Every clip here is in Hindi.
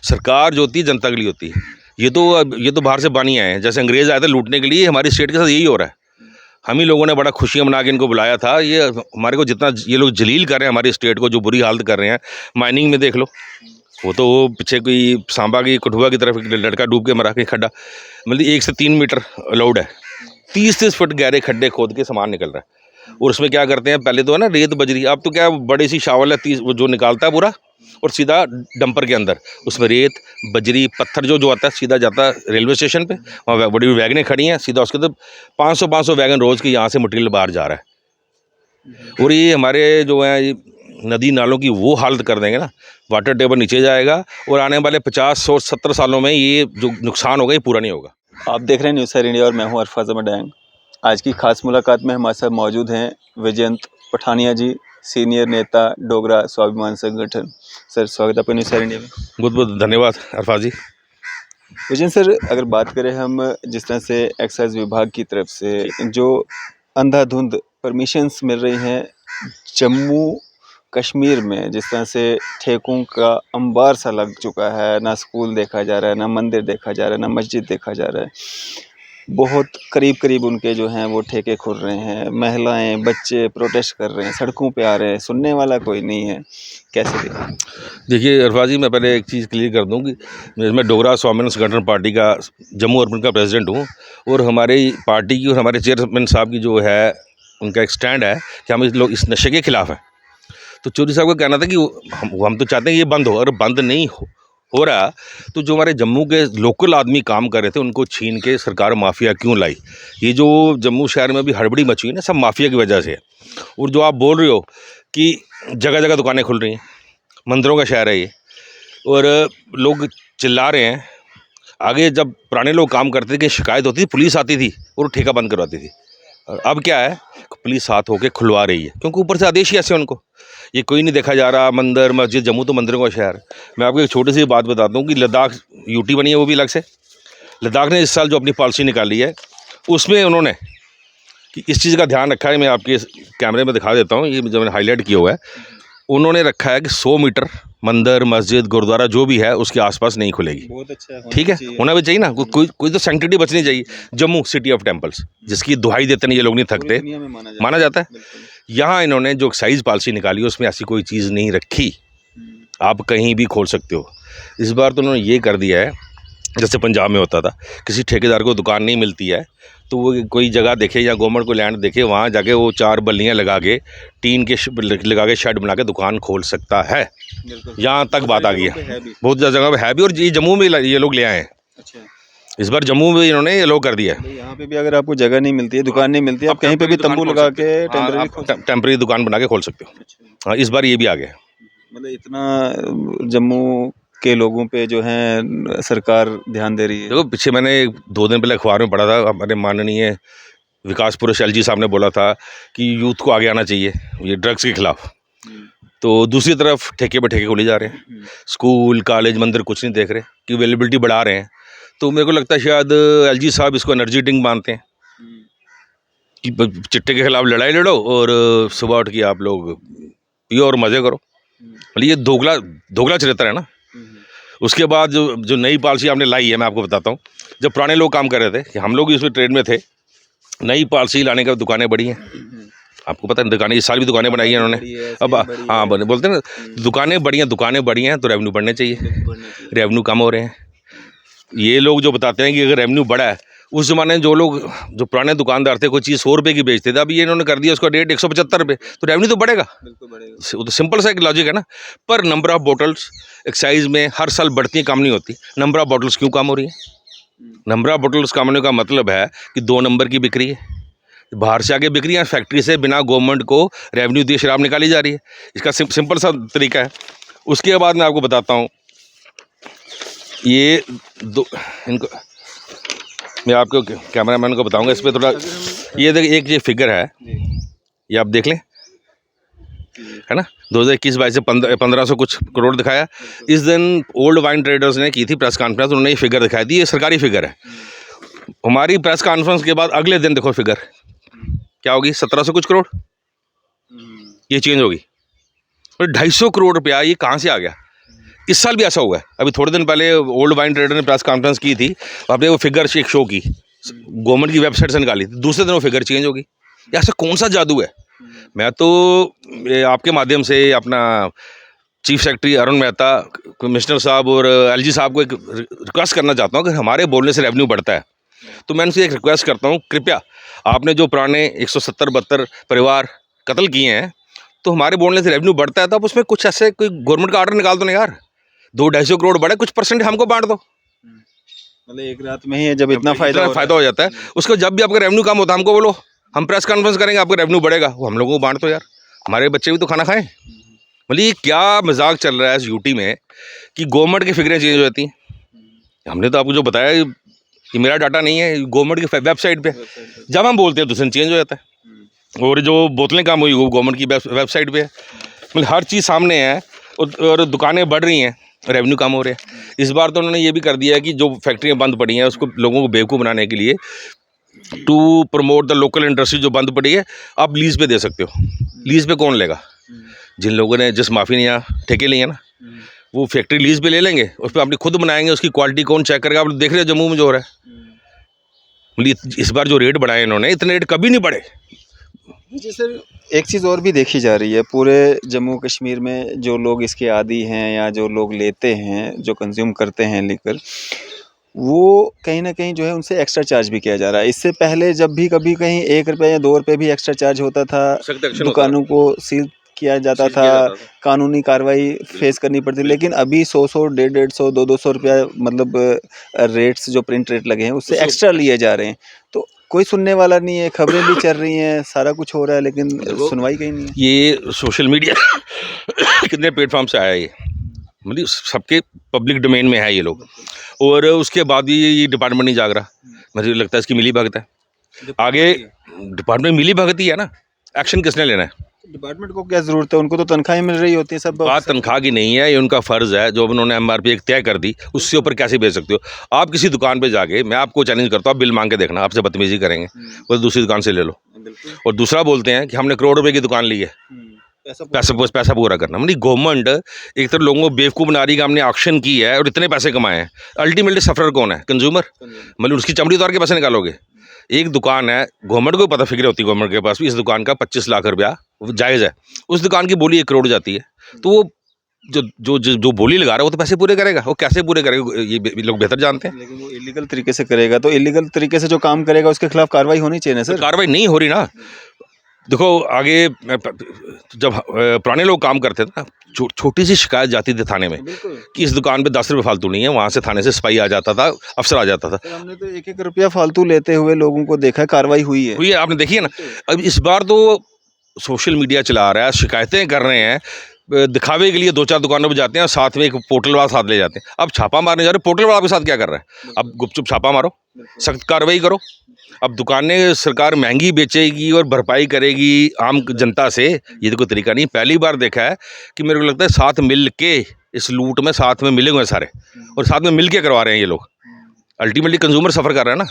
सरकार जो होती है जनता के लिए होती है। ये तो बाहर से बानी आए हैं, जैसे अंग्रेज़ आए थे लूटने के लिए, हमारी स्टेट के साथ यही हो रहा है। हम ही लोगों ने बड़ा खुशियाँ मना के इनको बुलाया था। ये हमारे को जितना ये लोग जलील कर रहे हैं हमारी स्टेट को, जो बुरी हालत कर रहे हैं। माइनिंग में देख लो, वो पीछे कोई सांबा की कठुआ की तरफ एक लड़का डूब के मरा के खड्डा, मतलब 1 से 3 मीटर अलाउड है, 30-30 फुट गहरे खड्डे खोद के सामान निकल रहा है। और उसमें क्या करते हैं, पहले तो है ना रेत बजरी, अब तो क्या बड़ी सी शावल है 30 वो जो निकालता है पूरा, और सीधा डंपर के अंदर उसमें रेत बजरी पत्थर जो आता है सीधा जाता है रेलवे स्टेशन पे। वहाँ बड़ी बड़ी वैगनें खड़ी हैं, सीधा उसके तो 500 वैगन रोज़ की यहाँ से मटीरियल बाहर जा रहा है। और ये हमारे जो है नदी नालों की वो हालत कर देंगे ना, वाटर टेबल नीचे जाएगा और आने वाले 50-70 सालों में ये जो नुकसान होगा ये पूरा नहीं होगा। आप देख रहे हैं न्यूज़ सर इंडिया और मैं हूं अरफाज अहमद डैंग। आज की खास मुलाकात में हमारे साथ मौजूद हैं विजयंत पठानिया जी, सीनियर नेता डोगरा स्वाभिमान संगठन। सर स्वागत है आपका न्यूज़ सर इंडिया में। बहुत बहुत धन्यवाद अरफाज जी। विजयंत सर, अगर बात करें हम जिस तरह से एक्साइज विभाग की तरफ से जो अंधाधुंध परमिशंस मिल रही हैं जम्मू कश्मीर में, जिस तरह से ठेकों का अंबार सा लग चुका है, ना स्कूल देखा जा रहा है, ना मंदिर देखा जा रहा है, ना मस्जिद देखा जा रहा है, बहुत करीब करीब उनके जो हैं वो ठेके खुल रहे हैं, महिलाएं बच्चे प्रोटेस्ट कर रहे हैं, सड़कों पे आ रहे हैं, सुनने वाला कोई नहीं है। कैसे देखें? देखिए अरफाज जी, मैं पहले एक चीज़ क्लियर कर दूं कि मैं डोगरा स्वाभिमान संगठन पार्टी का जम्मू अर्बन का प्रेसिडेंट हूं, और हमारी पार्टी की और हमारे चेयरमैन साहब की जो है उनका एक स्टैंड है कि हम इस नशे के खिलाफ हैं। तो चौधरी साहब का कहना था कि हम तो चाहते हैं ये बंद हो, अगर बंद नहीं हो रहा तो जो हमारे जम्मू के लोकल आदमी काम कर रहे थे उनको छीन के सरकार माफिया क्यों लाई। ये जो जम्मू शहर में भी हड़बड़ी मची है ना, सब माफिया की वजह से है। और जो आप बोल रहे हो कि जगह जगह दुकानें खुल रही हैं, मंदिरों का शहर है ये, और लोग चिल्ला रहे हैं। आगे जब पुराने लोग काम करते थे कि शिकायत होती थी, पुलिस आती थी और ठेका बंद करवाती थी। और अब क्या है, पुलिस साथ होके खुलवा रही है, क्योंकि ऊपर से आदेश ही ऐसे उनको, ये कोई नहीं देखा जा रहा। मंदिर मस्जिद, जम्मू तो मंदिरों का शहर है। मैं आपको एक छोटी सी बात बताता हूँ कि लद्दाख यूटी बनी है, वो भी अलग से। लद्दाख ने इस साल जो अपनी पॉलिसी निकाली है उसमें उन्होंने कि इस चीज़ का ध्यान रखा है, मैं आपके कैमरे में दिखा देता हूँ, ये जो मैंने हाईलाइट किया हुआ है। उन्होंने रखा है कि 100 मीटर मंदिर मस्जिद गुरुद्वारा जो भी है उसके आसपास नहीं खुलेगी। बहुत अच्छा, ठीक है, होना भी चाहिए ना, कोई तो सैंक्टिटी बचनी चाहिए। जम्मू सिटी ऑफ टेम्पल्स, जिसकी दुहाई देते नहीं ये लोग, नहीं थकते, माना जाता है। यहाँ इन्होंने जो एक्साइज पॉलिसी निकाली उसमें ऐसी कोई चीज़ नहीं रखी, आप कहीं भी खोल सकते हो। इस बार तो उन्होंने ये कर दिया है, जैसे पंजाब में होता था, किसी ठेकेदार को दुकान नहीं मिलती है तो वो कोई जगह देखे या गवर्नमेंट को लैंड देखे, वहाँ जाके वो 4 बल्लियाँ लगा के टीन के लगा के शेड बना के दुकान खोल सकता है। यहाँ तक बात आ गई है, बहुत जगह पे है भी, और ये जम्मू में ये लोग ले आए हैं। अच्छा, इस बार जम्मू में इन्होंने ये लोग कर दिया है। यहाँ पे भी अगर आपको जगह नहीं मिलती है, दुकान नहीं मिलती है, आप कहीं पे भी तंबू लगा के टेम्परेरी दुकान बना के खोल सकते हो। हाँ, इस बार ये भी आ गया। मतलब इतना जम्मू के लोगों पे जो है सरकार ध्यान दे रही है। देखो, पीछे मैंने 2 दिन पहले अखबार में पढ़ा था, हमारे माननीय विकास पुरुष एलजी साहब ने बोला था कि यूथ को आगे आना चाहिए ये ड्रग्स के खिलाफ। तो दूसरी तरफ ठेके पे ठेके खोले जा रहे हैं, स्कूल कॉलेज मंदिर कुछ नहीं देख रहे कि अवेलेबिलिटी बढ़ा रहे हैं। तो मेरे को लगता है शायद एलजी साहब इसको एनर्जी ड्रिंक मानते हैं कि चिट्टे के खिलाफ लड़ाई लड़ो और सुबह उठ के आप लोग पियो और मज़े करो। मतलब ये दोगला चरित्र है ना। उसके बाद जो नई पॉलिसी आपने लाई है, मैं आपको बताता हूँ। जब पुराने लोग काम कर रहे थे कि हम लोग इसमें ट्रेड में थे, नई पॉलिसी लाने का दुकानें बढ़ी हैं, आपको पता है, दुकानें इस साल भी दुकानें बनाई हैं उन्होंने। अब हाँ, बोलते हैं ना, दुकानें बढ़ी हैं तो रेवेन्यू बढ़ने चाहिए, रेवेन्यू कम हो रहे हैं। ये लोग जो बताते हैं कि अगर रेवेन्यू बढ़ा है, उस ज़माने में जो पुराने दुकानदार थे कोई चीज़ 100 रुपये की बेचते थे, अभी ये इन्होंने कर दिया उसका रेट 175 रुपये, तो रेवेन्यू तो बढ़ेगा। वो तो सिंपल सा एक लॉजिक है ना। पर नंबर ऑफ बॉटल्स एक्साइज में हर साल बढ़ती हैं, कम नहीं होती। नंबर ऑफ बॉटल्स क्यों कम हो रही है? नंबर ऑफ बॉटल्स कम होने का मतलब है कि 2 नंबर की बिक्री है, बाहर से आगे बिक्री है, फैक्ट्री से बिना गवर्नमेंट को रेवेन्यू दिए शराब निकाली जा रही है। इसका सिंपल सा तरीका है। उसके बाद मैं आपको बताता हूँ, ये इनको मैं आपको कैमरामैन को बताऊंगा इस पर थोड़ा। ये देखिए, एक ये फिगर है, ये आप देख लें, है ना। 2021-22 से 1500 कुछ करोड़ दिखाया। इस दिन ओल्ड वाइन ट्रेडर्स ने की थी प्रेस कॉन्फ्रेंस, उन्होंने ये फिगर दिखाई थी, ये सरकारी फिगर है। हमारी प्रेस कॉन्फ्रेंस के बाद अगले दिन देखो फिगर क्या होगी, 1700 कुछ करोड़, ये चेंज होगी। और 250 करोड़ रुपया ये कहाँ से आ गया? इस साल भी ऐसा हुआ है। अभी थोड़े दिन पहले ओल्ड वाइन ट्रेडर ने प्रेस कॉन्फ्रेंस की थी, आपने वो फिगर एक शो की, गवर्नमेंट की वेबसाइट से निकाली थी, दूसरे दिन वो फिगर चेंज होगी। ये ऐसा कौन सा जादू है? मैं तो आपके माध्यम से अपना chief secretary Arun Mehta, commissioner साहब और एलजी साहब को एक रिक्वेस्ट करना चाहता हूँ कि हमारे बोलने से रेवेन्यू बढ़ता है, तो मैं उनसे एक रिक्वेस्ट करता हूँ, कृपया आपने जो पुराने 170-72 परिवार कत्ल किए हैं, तो हमारे बोलने से रेवेन्यू बढ़ता है, तो आप उसमें कुछ ऐसे कोई गवर्नमेंट का ऑर्डर निकाल दो ना यार, 200-250 करोड़ बढ़े, कुछ परसेंट हमको बांट दो। मतलब एक रात में ही है जब इतना फायदा हो जाता है, उसको जब भी आपका रेवेन्यू कम होता है हमको बोलो, हम प्रेस कॉन्फ्रेंस करेंगे, आपका रेवेन्यू बढ़ेगा, वो हम लोगों को बांट दो यार, हमारे बच्चे भी तो खाना खाएं। मतलब ये क्या मजाक चल रहा है इस यूटी में कि गवर्नमेंट की फिगरें चेंज हो जाती हैं। हमने तो आपको जो बताया कि मेरा डाटा नहीं है, गवर्नमेंट की वेबसाइट पे जब हम बोलते हैं तो चेंज हो जाता है। और जो बोतलें कम हुई वो गवर्नमेंट की वेबसाइट पे है। मतलब हर चीज़ सामने है और दुकानें बढ़ रही हैं, रेवेन्यू कम हो रहे हैं। इस बार तो उन्होंने ये भी कर दिया है कि जो फैक्ट्रियाँ बंद पड़ी हैं उसको लोगों को बेवकूफ़ बनाने के लिए, to promote the local industry जो बंद पड़ी है आप लीज़ पे दे सकते हो। लीज़ पे कौन लेगा? जिन लोगों ने जिस माफी ने यहाँ ठेके लिए हैं ना, वो फैक्ट्री लीज पे ले लेंगे, उस पर अपनी खुद बनाएंगे, उसकी क्वालिटी कौन चेक करेगा? आप देख रहे हो जम्मू में जो हो रहा है। मतलब इस बार जो रेट बढ़ाए इन्होंने, इतने रेट कभी नहीं बढ़े। जी सर, एक चीज़ और भी देखी जा रही है पूरे जम्मू कश्मीर में, जो लोग इसके आदी हैं या जो लोग लेते हैं, जो कंज्यूम करते हैं लेकर, वो कहीं ना कहीं जो है उनसे एक्स्ट्रा चार्ज भी किया जा रहा है। इससे पहले जब भी कभी कहीं 1 रुपये या 2 रुपये भी एक्स्ट्रा चार्ज होता था, दुकानों को सील किया जाता था, कानूनी कार्रवाई फेस करनी पड़ती, लेकिन अभी 100 150 200 रुपया मतलब रेट्स जो प्रिंट रेट लगे हैं उससे एक्स्ट्रा लिए जा रहे हैं। तो कोई सुनने वाला नहीं है, खबरें भी चल रही हैं, सारा कुछ हो रहा है, लेकिन सुनवाई कहीं नहीं है। ये सोशल मीडिया कितने प्लेटफॉर्म से आया ये, मतलब सबके पब्लिक डोमेन में है ये लोग, और उसके बाद भी ये डिपार्टमेंट नहीं जाग रहा। मुझे लगता है इसकी मिली भगत है। आगे डिपार्टमेंट मिली भगत ही है ना, एक्शन किसने लेना है? डिपार्टमेंट को क्या ज़रूरत है, उनको तो तनख्वाहें मिल रही होती है। सब बात तनख्वाह की नहीं है, ये उनका फ़र्ज़ है। जो उन्होंने एमआरपी एक तय कर दी, उससे ऊपर कैसे बेच सकते हो आप? किसी दुकान पे जाके, मैं आपको चैलेंज करता हूँ, आप बिल मांग के देखना, आपसे बदतमीजी करेंगे, वो दूसरी दुकान से ले लो। और दूसरा बोलते हैं कि हमने करोड़ रुपए की दुकान ली है, पैसा पूरा करना। मतलब गवर्नमेंट एक तरह लोगों को बेवकूफ़ बना रही है कि हमने ऑक्शन की है और इतने पैसे कमाए हैं। अल्टीमेटली सफर कौन है? कंज्यूमर। मतलब उसकी चमड़ी उतार के पैसे निकालोगे। एक दुकान है, गवर्नमेंट को पता फिक्र होती है, गवर्नमेंट के पास भी, इस दुकान का 25 लाख रुपया जायज़ है, उस दुकान की बोली 1 करोड़ जाती है, तो वो जो बोली लगा रहा है वो तो पैसे पूरे करेगा। वो कैसे पूरे करेगा ये लोग बेहतर जानते हैं। लेकिन वो इलीगल तरीके से करेगा, तो इलीगल तरीके से जो काम करेगा उसके खिलाफ कार्रवाई होनी चाहिए ना सर। कार्रवाई नहीं हो रही ना। देखो आगे जब पुराने लोग काम करते थे ना, छोटी सी शिकायत जाती थी थाने में कि इस दुकान पे 10 रुपये फालतू नहीं है, वहाँ से थाने से सिपाही आ जाता था, अफसर आ जाता था। हमने तो 1-1 रुपया फालतू लेते हुए लोगों को देखा है, कार्रवाई हुई है, आपने देखी है ना। अब इस बार तो सोशल मीडिया चला रहा है, शिकायतें कर रहे हैं, दिखावे के लिए 2-4 दुकानों पर जाते हैं और साथ में एक पोर्टल वाला साथ ले जाते हैं। अब छापा मारने जा रहे, पोर्टल वाला आपके साथ क्या कर रहा है? अब गुपचुप छापा मारो, सख्त कार्रवाई करो। अब दुकानें सरकार महंगी बेचेगी और भरपाई करेगी आम जनता से, ये तो कोई तरीका नहीं। पहली बार देखा है कि मेरे को लगता है साथ मिल के इस लूट में साथ में मिले हुए सारे, और साथ में मिल के करवा रहे हैं ये लोग। अल्टीमेटली कंज्यूमर सफ़र कर रहा है ना,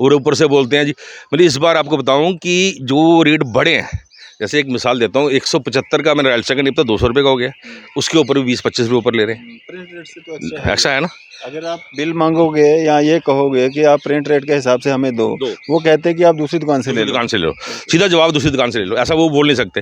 और ऊपर से बोलते हैं जी। मतलब इस बार आपको बताऊं कि जो रेट बढ़े हैं, जैसे एक मिसाल देता हूँ, 175 का मेरा एलसा का निपटा 200 रुपये का हो गया, उसके ऊपर भी 20-25 रुपये ऊपर ले रहे हैं। ऐसा है ना। अगर आप बिल मांगोगे या ये कहोगे कि आप प्रिंट रेट के हिसाब से हमें दो, वो कहते हैं कि आप दूसरी दुकान से ले लो। सीधा जवाब दूसरी दुकान से ले लो, ऐसा वो बोल नहीं सकते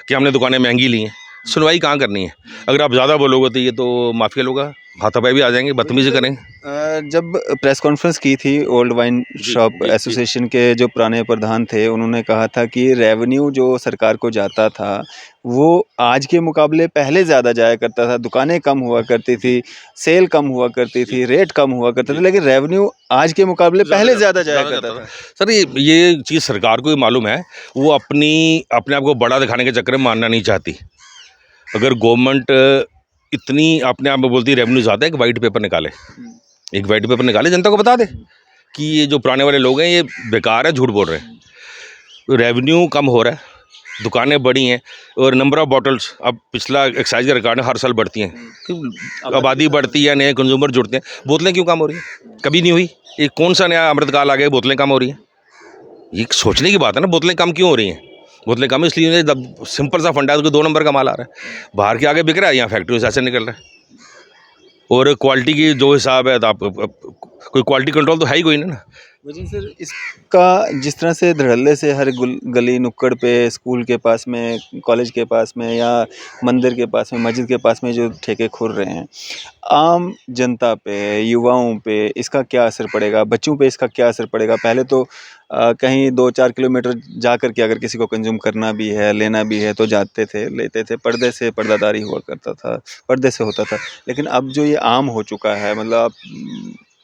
कि हमने दुकानें महंगी ली हैं। सुनवाई कहाँ करनी है? अगर आप ज़्यादा बोलोगे तो ये तो माफिया लोग हाथापाई भी आ जाएंगे, बदतमीजी करेंगे। जब प्रेस कॉन्फ्रेंस की थी ओल्ड वाइन शॉप एसोसिएशन के जो पुराने प्रधान थे, उन्होंने कहा था कि रेवेन्यू जो सरकार को जाता था वो आज के मुकाबले पहले ज़्यादा जाया करता था, दुकानें कम हुआ करती थी, सेल कम हुआ करती थी, रेट कम हुआ करते थे, लेकिन रेवेन्यू आज के मुकाबले पहले ज़्यादा जाया करता था। सर ये चीज़ सरकार को भी मालूम है, वो अपने आप को बड़ा दिखाने के चक्कर में मानना नहीं चाहती। अगर गवर्नमेंट इतनी अपने आप में बोलती है रेवेन्यू ज़्यादा है, एक वाइट पेपर निकाले, जनता को बता दे कि ये जो पुराने वाले लोग हैं ये बेकार है, झूठ बोल रहे हैं। रेवेन्यू कम हो रहा है, दुकानें बढ़ी हैं, और नंबर ऑफ़ बॉटल्स अब पिछला एक्साइज का रिकॉर्ड है, हर साल बढ़ती हैं, आबादी बढ़ती है, नए कंज्यूमर जुड़ते हैं, बोतलें क्यों कम हो रही हैं? कभी नहीं हुई। ये कौन सा नया अमृतकाल आ गया, बोतलें कम हो रही हैं? ये सोचने की बात है ना, बोतलें कम क्यों हो रही हैं? बोतलें कम इसलिए, सिंपल सा फंडा है, 2 नंबर का माल आ रहा है, बाहर के आगे बिक रहा है, यहाँ फैक्ट्री से ऐसे निकल रहा है। और क्वालिटी की जो हिसाब है तो आप कोई क्वालिटी कंट्रोल तो है ही कोई नहीं ना। वजह सर इसका जिस तरह से धड़ल्ले से हर गली नुक्कड़ पे, स्कूल के पास में, कॉलेज के पास में या मंदिर के पास में, मस्जिद के पास में जो ठेके खुल रहे हैं, आम जनता पे, युवाओं पे इसका क्या असर पड़ेगा, बच्चों पे इसका क्या असर पड़ेगा? पहले तो कहीं 2-4 किलोमीटर जा कर के अगर किसी को कंज्यूम करना भी है, लेना भी है तो जाते थे, लेते थे, पर्दे से पर्दादारी हुआ करता था, पर्दे से होता था। लेकिन अब जो ये आम हो चुका है, मतलब आप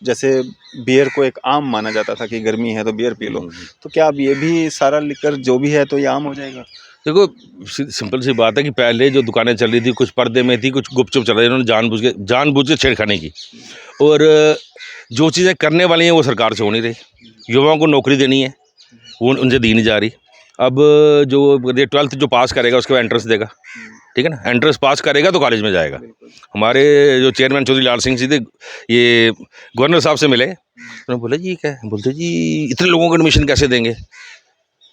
जैसे बियर को एक आम माना जाता था कि गर्मी है तो बियर पी लो, तो क्या अब ये भी सारा लिकर जो भी है तो ये आम हो जाएगा? देखो सिंपल सी बात है कि पहले जो दुकानें चल रही थी कुछ पर्दे में थी, कुछ गुपचुप चल रही थी, इन्होंने जानबूझ के छेड़खानी की। और जो चीज़ें करने वाली हैं वो सरकार से हो नहीं रही। युवाओं को नौकरी देनी है, वो उनसे दी नहीं जा रही। अब जो 12th जो पास करेगा उसके बाद एंट्रेंस देगा, ठीक है ना। एंट्रेंस पास करेगा तो कॉलेज में जाएगा। हमारे जो चेयरमैन चौधरी लाल सिंह जी थे, ये गवर्नर साहब से मिले, उन्होंने बोला जी क्या है, बोलते जी इतने लोगों को एडमिशन कैसे देंगे,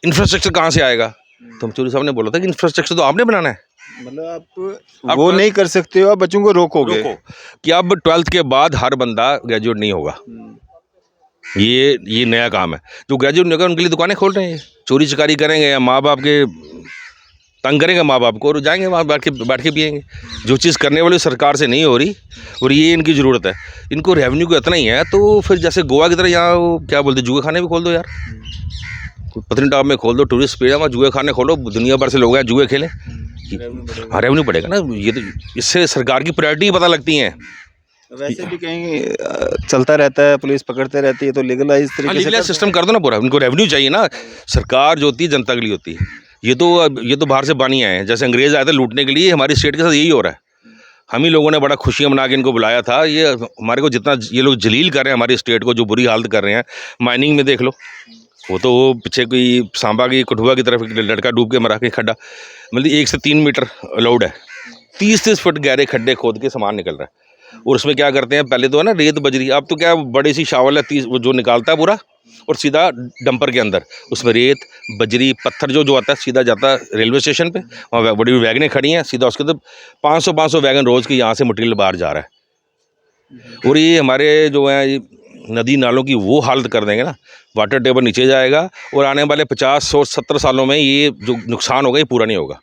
इंफ्रास्ट्रक्चर कहाँ से आएगा। तो हम चौधरी साहब ने बोला था कि इंफ्रास्ट्रक्चर तो आपने बनाना है। मतलब आप वो नहीं कर सकते हो, आप बच्चों को रोकोगे। रोको कि अब 12th के बाद हर बंदा ग्रेजुएट नहीं होगा। ये नया काम है। जो ग्रेजुएट नहीं होगा उनके लिए दुकानें खोल रहे हैं, चोरी चकारी करेंगे या माँ बाप के तंग करेंगे माँ बाप को, और जाएंगे वहाँ बैठ के पिएंगे। जो चीज़ करने वाली सरकार से नहीं हो रही और ये इनकी ज़रूरत है। इनको रेवेन्यू को इतना ही है तो फिर जैसे गोवा की तरह यहाँ वो क्या बोलते जुए खाने भी खोल दो यार। पत्नीटॉप में खोल दो, टूरिस्ट स्पॉट है वहाँ जुए खाने खोलो, दुनिया भर से लोग हैं जुए खेलें। हाँ रेवेन्यू बढ़ेगा ना। ये तो इससे सरकार की प्रायोरिटी पता लगती हैं। वैसे भी कहीं चलता रहता है, पुलिस पकड़ते रहती है, तो लीगलाइज तरीके से लीगलाइज सिस्टम कर दो ना पूरा। उनको रेवेन्यू चाहिए ना। सरकार जो होती है जनता के लिए होती है। ये तो बाहर से बानी आए हैं, जैसे अंग्रेज आए थे लूटने के लिए, हमारी स्टेट के साथ यही हो रहा है। हम ही लोगों ने बड़ा खुशियाँ मना के इनको बुलाया था। ये हमारे को जितना ये लोग जलील कर रहे हैं हमारी स्टेट को, जो बुरी हालत कर रहे हैं। माइनिंग में देख लो, वो तो वो पीछे कोई सांबा की कठुआ की तरफ लड़का डूब के मरा के खड्डा, मतलब 1 से 3 मीटर अलाउड है, 30-30 फुट गहरे खड्डे खोद के सामान निकल रहा है। और उसमें क्या करते हैं, पहले तो है ना रेत बजरी, अब तो क्या बड़ी सी शावल है 30 वो जो निकालता है पूरा, और सीधा डंपर के अंदर उसमें रेत बजरी पत्थर जो आता है सीधा जाता है रेलवे स्टेशन पे। वहाँ बड़ी बड़ी वैगनें खड़ी हैं, सीधा उसके तो 500 वैगन रोज़ की यहाँ से मटीरियल बाहर जा रहा है। और ये हमारे जो है नदी नालों की वो हालत कर देंगे ना, वाटर टेबल नीचे जाएगा और आने वाले 50 और 70 सालों में ये जो नुकसान होगा ये पूरा नहीं होगा।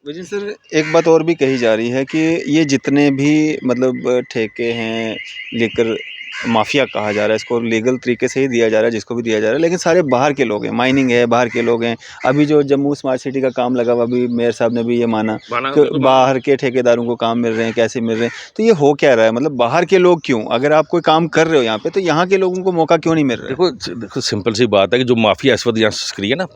वजह सर एक बात और भी कही जा रही है कि ये जितने भी मतलब ठेके हैं, लेकर माफिया कहा जा रहा है, इसको लीगल तरीके से ही दिया जा रहा है जिसको भी दिया जा रहा है, लेकिन सारे बाहर के लोग हैं, माइनिंग है, बाहर के लोग हैं। अभी जो जम्मू स्मार्ट सिटी का काम लगा हुआ, अभी मेयर साहब ने भी ये माना कि बाहर के ठेकेदारों को काम मिल रहे हैं, कैसे मिल रहे हैं, तो ये हो क्या रहा है? मतलब बाहर के लोग क्यों, अगर आप कोई काम कर रहे हो यहाँ पे, तो यहाँ के लोगों को मौका क्यों नहीं मिल रहा है? देखो सिंपल सी बात है कि जो माफिया इस वक्त यहाँ सक्रिय है ना,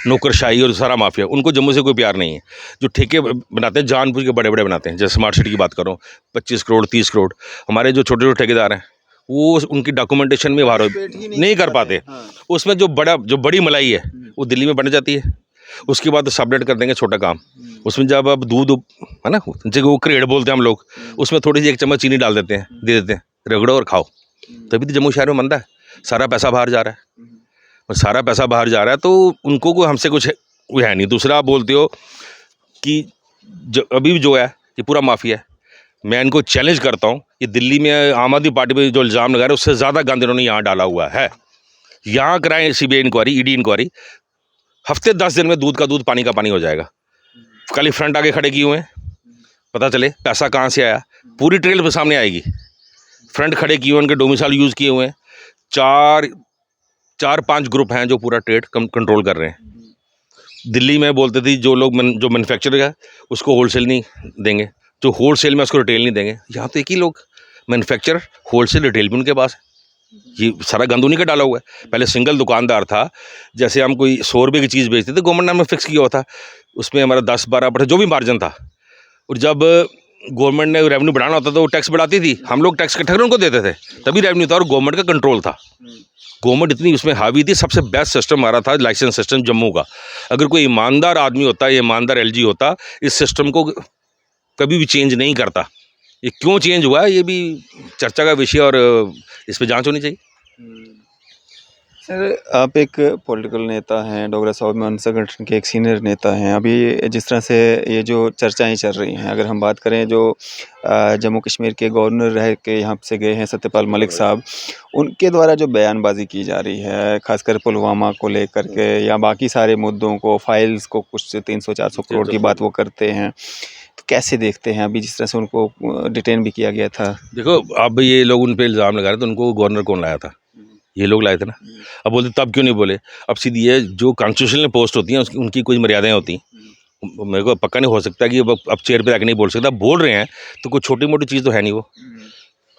नौकरशाही और सारा माफिया, उनको जम्मू से कोई प्यार नहीं है। जो ठेके बनाते हैं जानबूझ के बड़े बड़े बनाते हैं, जैसे स्मार्ट सिटी की बात करो 25 करोड़ 30 करोड़, हमारे जो छोटे छोटे ठेकेदार हैं वो उनकी डॉक्यूमेंटेशन में बाहर नहीं कर पाते। उसमें जो बड़ी मलाई है वो दिल्ली में बन जाती है, उसके बाद सबलेट कर देंगे छोटा काम। उसमें जब अब दूध है ना, जगह वो क्रेड बोलते हैं हम लोग, उसमें थोड़ी सी 1 चम्मच चीनी डाल देते हैं, दे देते हैं, रगड़ो और खाओ। तभी तो जम्मू शहर में मंदा है, सारा पैसा बाहर जा रहा है। और सारा पैसा बाहर जा रहा है तो उनको कोई हमसे कुछ वो है नहीं। दूसरा आप बोलते हो कि अभी जो है ये पूरा माफिया है, मैं इनको चैलेंज करता हूँ। ये दिल्ली में आम आदमी पार्टी पे जो इल्ज़ाम लगा रहे हैं उससे ज़्यादा गंद इन्होंने यहाँ डाला हुआ है। यहाँ कराएं CBI इंक्वायरी, ED इंक्वायरी, हफ्ते 10 दिन में दूध का दूध पानी का पानी हो जाएगा। खाली फ्रंट आगे खड़े किए हुए हैं, पता चले पैसा कहाँ से आया, पूरी ट्रेल पे सामने आएगी। फ्रंट खड़े किए हुए, उनके डोमिसाइल यूज़ किए हुए हैं, 4-5 ग्रुप हैं जो पूरा ट्रेड कंट्रोल कर रहे हैं। दिल्ली में बोलते थे जो लोग जो मैन्युफैक्चरर है उसको होलसेल नहीं देंगे, जो होलसेल में उसको रिटेल नहीं देंगे। यहाँ तो एक ही लोग मैन्युफैक्चरर, होलसेल, रिटेल भी उनके पास है। ये सारा गंद उन्हीं का डाला हुआ है। पहले सिंगल दुकानदार था, जैसे हम कोई 100 रुपये की चीज़ बेचते थे, गवर्नमेंट ने हमें फिक्स किया हुआ था, उसमें हमारा 10-12% जो भी मार्जिन था। और जब गवर्नमेंट ने रेवेन्यू बढ़ाना होता था वो टैक्स बढ़ाती थी, हम लोग टैक्स इकट्ठा कर उनको देते थे, तभी रेवेन्यू था और गवर्नमेंट का कंट्रोल था। गवर्नमेंट इतनी उसमें हावी थी। सबसे बेस्ट सिस्टम हमारा था लाइसेंस सिस्टम जम्मू का। अगर कोई ईमानदार आदमी होता, ईमानदार LG होता, इस सिस्टम को कभी भी चेंज नहीं करता। ये क्यों चेंज हुआ है ये भी चर्चा का विषय और इस पर जांच होनी चाहिए। सर, आप एक पॉलिटिकल नेता हैं, डोगरा स्वाभिमान संगठन के एक सीनियर नेता हैं। अभी जिस तरह से ये जो चर्चाएँ चल रही हैं, अगर हम बात करें जो जम्मू कश्मीर के गवर्नर रह के यहाँ से गए हैं सत्यपाल मलिक साहब, उनके द्वारा जो बयानबाज़ी की जा रही है, ख़ासकर पुलवामा को लेकर के या बाकी सारे मुद्दों को, फाइल्स को, कुछ 300-400 करोड़ की बात वो करते हैं। तो कैसे देखते हैं अभी जिस तरह से उनको डिटेन भी किया गया था? देखो, अब ये लोग उन पे इल्ज़ाम लगा रहे थे, तो उनको गवर्नर कौन लाया था? ये लोग लाए थे ना। अब बोलते तब क्यों नहीं बोले? अब सीधी ये जो कॉन्स्टिट्यूशनल पोस्ट होती हैं उसकी उनकी कुछ मर्यादाएं होती हैं। मेरे को पक्का नहीं हो सकता कि अब चेयर पे आके नहीं बोल सकता। बोल रहे हैं तो कोई छोटी मोटी चीज़ तो है नहीं वो।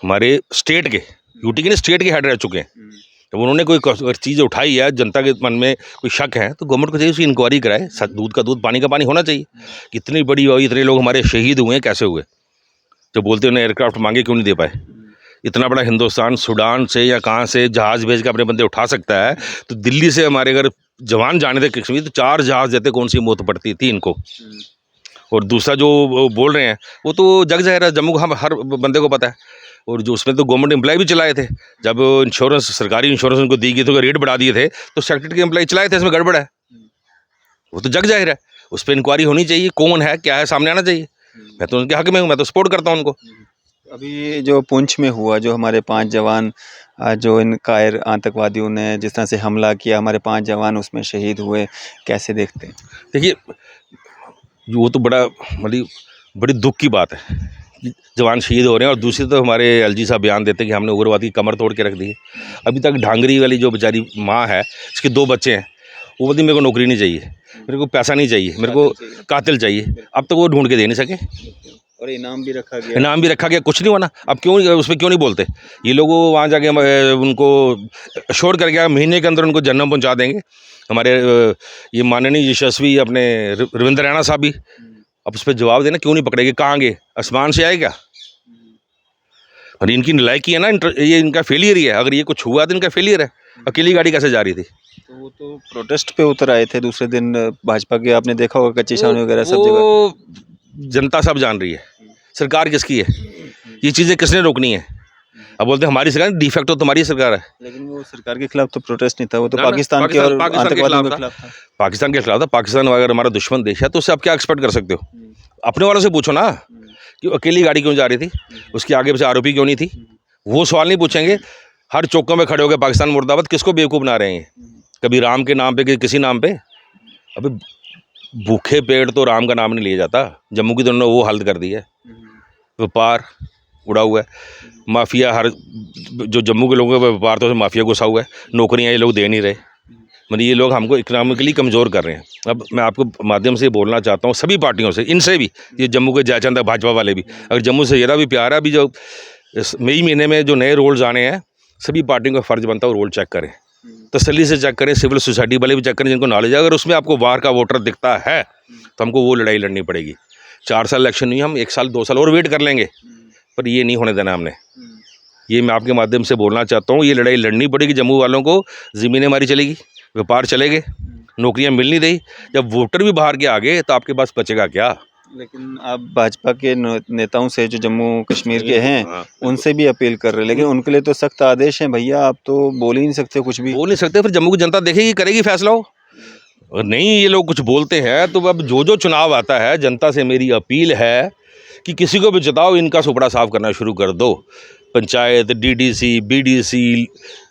हमारे स्टेट के, यूटी के नहीं, स्टेट के हेड रह चुके हैं। तो उन्होंने कोई अगर चीज़ उठाई है, जनता के मन में कोई शक है, तो गवर्नमेंट को चाहिए उसकी इंक्वायरी कराए। दूध का दूध, पानी का पानी होना चाहिए। कितनी बड़ी हुई, इतने लोग हमारे शहीद हुए हैं, कैसे हुए? जो बोलते उन्हें एयरक्राफ्ट मांगे क्यों नहीं दे पाए? इतना बड़ा हिंदुस्तान सूडान से या कहाँ से जहाज़ भेज के अपने बंदे उठा सकता है, तो दिल्ली से हमारे अगर जवान जाने थे कश्मीर तो 4 जहाज़ देते, कौन सी मौत पड़ती थी इनको? और दूसरा जो वो बोल रहे हैं वो तो जग ज़ाहिर है, जम्मू का हम हर बंदे को पता है। और जो उसमें तो गवर्नमेंट एम्प्लॉय भी चलाए थे। जब इंश्योरेंस, सरकारी इंश्योरेंस उनको दी गई तो रेट बढ़ा दिए थे, तो सेक्रेटरी के एम्प्लॉय चलाए थे, इसमें गड़बड़ है। वो तो जग ज़ाहिर है, उस पर इंक्वायरी होनी चाहिए, कौन है क्या है सामने आना चाहिए। मैं तो उनके हक में हूँ, मैं तो सपोर्ट करता हूँ उनको। अभी जो पुंछ में हुआ, जो हमारे 5 जवान जो इन कायर आतंकवादियों ने जिस तरह से हमला किया, हमारे 5 जवान उसमें शहीद हुए, कैसे देखते हैं? देखिए, वो तो बड़ा मतलब बड़ी दुख की बात है कि जवान शहीद हो रहे हैं, और दूसरी तो हमारे एलजी साहब बयान देते हैं कि हमने उग्रवादी की कमर तोड़ के रख दी है। अभी तक ढांगरी वाली जो बेचारी माँ है, इसके 2 बच्चे हैं, वो बोलती मेरे को नौकरी नहीं चाहिए, मेरे को पैसा नहीं चाहिए, मेरे को कातिल चाहिए। अब तक वो ढूंढ के दे नहीं सके। और इनाम भी रखा गया। इनाम भी रखा गया, कुछ नहीं होना। अब क्यों उस पर क्यों नहीं बोलते? ये लोग वहाँ जाके उनको अश्योर कर गया महीने के अंदर उनको जन्म पहुँचा देंगे। हमारे ये माननीय यशस्वी अपने रविंद्र रैना साहब भी, अब उस पर जवाब देना क्यों नहीं पकड़ेंगे? कहाँ गए? आसमान से आए क्या? और इनकी नलायकी है ना, ये इनका फेलियर ही है। अगर ये कुछ हुआ तो इनका फेलियर है। अकेली गाड़ी कैसे जा रही थी? तो वो तो प्रोटेस्ट पे उतर आए थे दूसरे दिन भाजपा के, आपने देखा होगा कच्ची छावनी वगैरह सब जगह। वो जनता सब जान रही है, सरकार किसकी है, ये चीज़ें किसने रोकनी है। अब बोलते हैं हमारी सरकार, डिफेक्ट तो तुम्हारी सरकार है। लेकिन वो सरकार के खिलाफ तो प्रोटेस्ट नहीं था, वो तो ना, ना, पाकिस्तान के और पाकिस्तान के आतंकवादियों के खिलाफ खिलाफ था। पाकिस्तान के खिलाफ था। पाकिस्तान अगर हमारा दुश्मन देश है तो उससे आप क्या एक्सपेक्ट कर सकते हो? अपने वालों से पूछो ना कि अकेली गाड़ी क्यों जा रही थी, उसके आगे पीछे आरोपी क्यों नहीं थी। वो सवाल नहीं पूछेंगे। हर चौकों में खड़े होकर पाकिस्तान मुर्दाबाद, किसको बेवकूफ़ बना रहे हैं? कभी राम के नाम पे, किसी नाम पे। अभी भूखे पेट तो राम का नाम नहीं लिया जाता। जम्मू की तो उन्होंने वो हालत कर दी है, व्यापार उड़ा हुआ है, माफिया। हर जो जम्मू के लोगों का व्यापार तो माफिया घुसा हुआ है। नौकरियां ये लोग दे नहीं रहे, मतलब ये लोग हमको इकोनॉमिकली कमज़ोर कर रहे हैं। अब मैं आपको माध्यम से बोलना चाहता हूँ सभी पार्टियों से, इनसे भी, ये जम्मू के जयचंद भाजपा वाले भी, अगर जम्मू से ज़रा भी प्यार है, अभी जो इस मई महीने में जो नए रोल्स आने हैं, सभी पार्टियों का फ़र्ज़ बनता है वो रोल चेक करें, तसल्ली से चेक करें। सिविल सोसाइटी वाले भी चेक करें जिनको नॉलेज है। अगर उसमें आपको वार का वोटर दिखता है तो हमको वो लड़ाई लड़नी पड़ेगी। 4 साल इलेक्शन नहीं, हम 1 साल 2 साल और वेट कर लेंगे, पर ये नहीं होने देना हमने। ये मैं आपके माध्यम से बोलना चाहता हूँ, ये लड़ाई लड़नी पड़ेगी। जम्मू वालों को ज़मीनें हमारी चलेगी, व्यापार चलेंगे, नौकरियां मिल नहीं रही। जब वोटर भी बाहर के आ गए तो आपके पास बचेगा क्या? लेकिन आप भाजपा के नेताओं से जो जम्मू कश्मीर के हैं उनसे भी अपील कर रहे हैं, लेकिन उनके लिए तो सख्त आदेश हैं भैया, आप तो बोल ही नहीं सकते कुछ भी। बोल नहीं सकते, फिर जम्मू की जनता देखेगी, करेगी फैसला हो। और नहीं ये लोग कुछ बोलते हैं तो अब जो चुनाव आता है, जनता से मेरी अपील है कि किसी को भी जिताओ, इनका सुपड़ा साफ करना शुरू कर दो। Panchayat, DDC, BDC,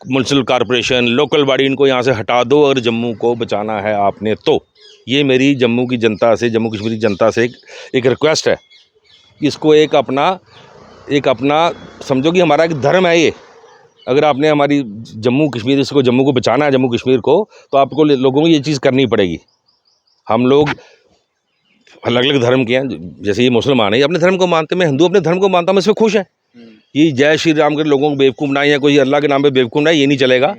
municipal corporation, local body, इनको यहाँ से हटा दो अगर जम्मू को बचाना है आपने तो। ये मेरी जम्मू की जनता से, जम्मू कश्मीर की जनता से एक रिक्वेस्ट है कि इसको एक अपना समझो कि हमारा एक धर्म है ये। अगर आपने हमारी जम्मू कश्मीर, इसको जम्मू को बचाना है, जम्मू कश्मीर को, तो आपको लोगों को ये चीज़ करनी पड़ेगी। हम लोग अलग अलग धर्म के हैं, जैसे ये मुसलमान है, ये अपने धर्म को मानते हैं, मैं हिंदू अपने धर्म को मानता हूँ, मैं इसमें खुश है। ये जय श्री राम के लोगों को बेवकूफ़ बनाए या कोई अल्लाह के नाम पे बेवकूफ़ बनाए, ये नहीं चलेगा।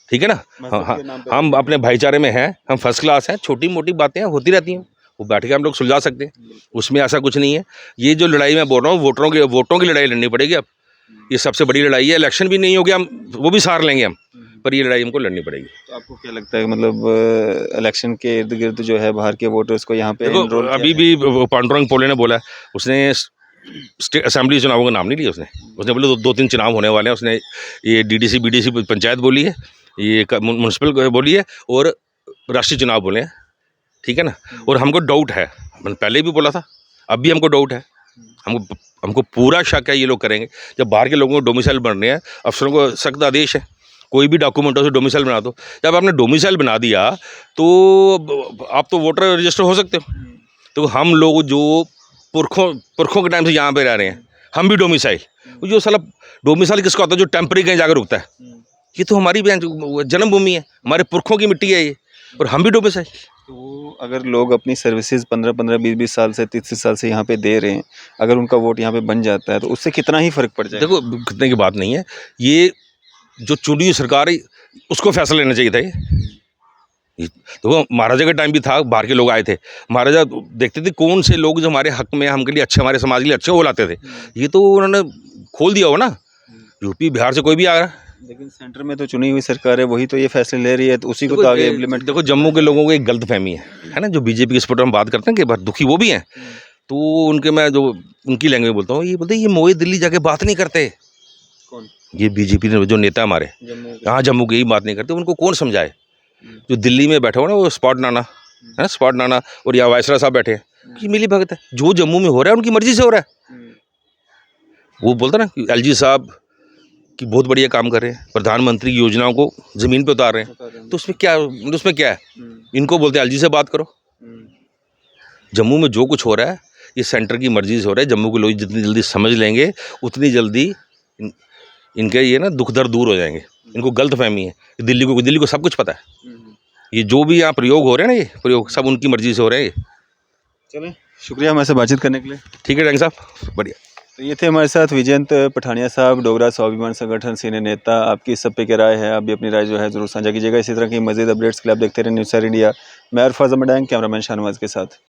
ठीक है ना? हाँ, हम अपने भाईचारे में हैं, हम फर्स्ट क्लास हैं। छोटी मोटी बातें होती रहती हैं, वो बैठ के हम लोग सुलझा सकते हैं, उसमें ऐसा कुछ नहीं है। ये जो लड़ाई मैं बोल रहा हूँ, वोटों की लड़ाई लड़नी पड़ेगी। अब ये सबसे बड़ी लड़ाई है। इलेक्शन भी नहीं हो गया, हम वो भी सार लेंगे हम, पर ये लड़ाई हमको लड़नी पड़ेगी। तो आपको क्या लगता है, मतलब इलेक्शन के इर्द गिर्द जो है बाहर के वोटर्स को यहाँ पे एनरोल किया अभी भी पांडुरंग पोले ने बोला, उसने स्टेट असेंबली चुनावों का नाम नहीं लिया। उसने बोले 2-3 चुनाव होने वाले हैं। उसने ये डीडीसी, बीडीसी, पंचायत बोली है, ये म्यूनसिपल बोलिए और राष्ट्रीय चुनाव बोले, ठीक है ना। और हमको डाउट है, मैंने पहले भी बोला था, अब भी हमको डाउट है, हमको पूरा शक है ये लोग करेंगे। जब बाहर के लोगों को डोमिसाइल बनने हैं, अफसरों को सख्त आदेश है, कोई भी डॉक्यूमेंटों से डोमिसाइल बना दो। जब आपने डोमिसाइल बना दिया तो आप तो वोटर रजिस्टर हो सकते हो। तो हम लोग जो पुरखों के टाइम से यहाँ पे रह रहे हैं, हम भी डोमिसाइल, जो साला डोमिसाइल किसका होता है, जो टेम्परेरी कहीं जाकर रुकता है, ये तो हमारी जन्मभूमि है, हमारे पुरखों की मिट्टी है ये, और हम भी डोमिसाइल। तो अगर लोग अपनी सर्विसेज 15-15, 20-20 साल से 30 साल से यहाँ पे दे रहे हैं, अगर उनका वोट यहाँ पे बन जाता है तो उससे कितना ही फर्क पड़ जाएगा। देखो कितने की बात नहीं है, ये जो चुनी हुई सरकार है उसको फैसला लेना चाहिए था। ये देखो महाराजा का टाइम भी था, बाहर के लोग आए थे, महाराजा देखते थे कौन से लोग जो हमारे हक में, हमके लिए अच्छे, हमारे समाज के लिए अच्छे, वो लाते थे। ये तो उन्होंने खोल दिया हो ना, यूपी बिहार से कोई भी आ रहा है। लेकिन सेंटर में तो चुनी हुई सरकार है, वही तो ये फैसले ले रही है, तो उसी को तो आगे इम्प्लीमेंट। देखो जम्मू के लोगों को एक गलत फहमी है ना, जो बीजेपी के सपोर्ट हम बात करते हैं कि बहुत दुखी वो भी हैं, तो उनके मैं जो उनकी लैंग्वेज बोलता हूँ, ये बोलते हैं ये मोए दिल्ली जाके बात नहीं करते। कौन? ये बीजेपी ने जो नेता हमारे यहाँ जम्मू की ही बात नहीं करते, उनको कौन समझाए। जो दिल्ली में बैठे हो ना, वो स्पॉट नाना है, स्पॉट नाना और या वायसरा साहब बैठे हैं, कि मिली भगत है, जो जम्मू में हो रहा है उनकी मर्जी से हो रहा है। वो बोलता ना कि एलजी साहब कि बहुत बढ़िया काम कर रहे हैं, प्रधानमंत्री की योजनाओं को ज़मीन पे उतार रहे हैं, तो उसमें क्या है, इनको बोलते हैं एलजी से बात करो। जम्मू में जो कुछ हो रहा है ये सेंटर की मर्जी से हो रहा है। जम्मू के लोग जितनी जल्दी समझ लेंगे उतनी जल्दी इनके ये ना दुख दर्द दूर हो जाएंगे। इनको गलत फहमी है, दिल्ली को सब कुछ पता है। ये जो भी यहाँ प्रयोग हो रहे हैं ना, ये प्रयोग सब उनकी मर्जी से हो रहे हैं। चलें, शुक्रिया हमारे से बातचीत करने के लिए। ठीक है डंग साहब, बढ़िया। तो ये थे हमारे साथ विजयंत पठानिया साहब, डोगरा स्वाभिमान संगठन सीनियर नेता। आपकी इस सब पे क्या राय है, आप भी अपनी राय जो है ज़रूर साझा कीजिएगा। इसी तरह की मज़ीद अपडेट्स के लिए आप देखते रहे न्यूज़ सर इंडिया। मैं अरफाज अमडैंग, कैमरामैन शाहनवाज के साथ।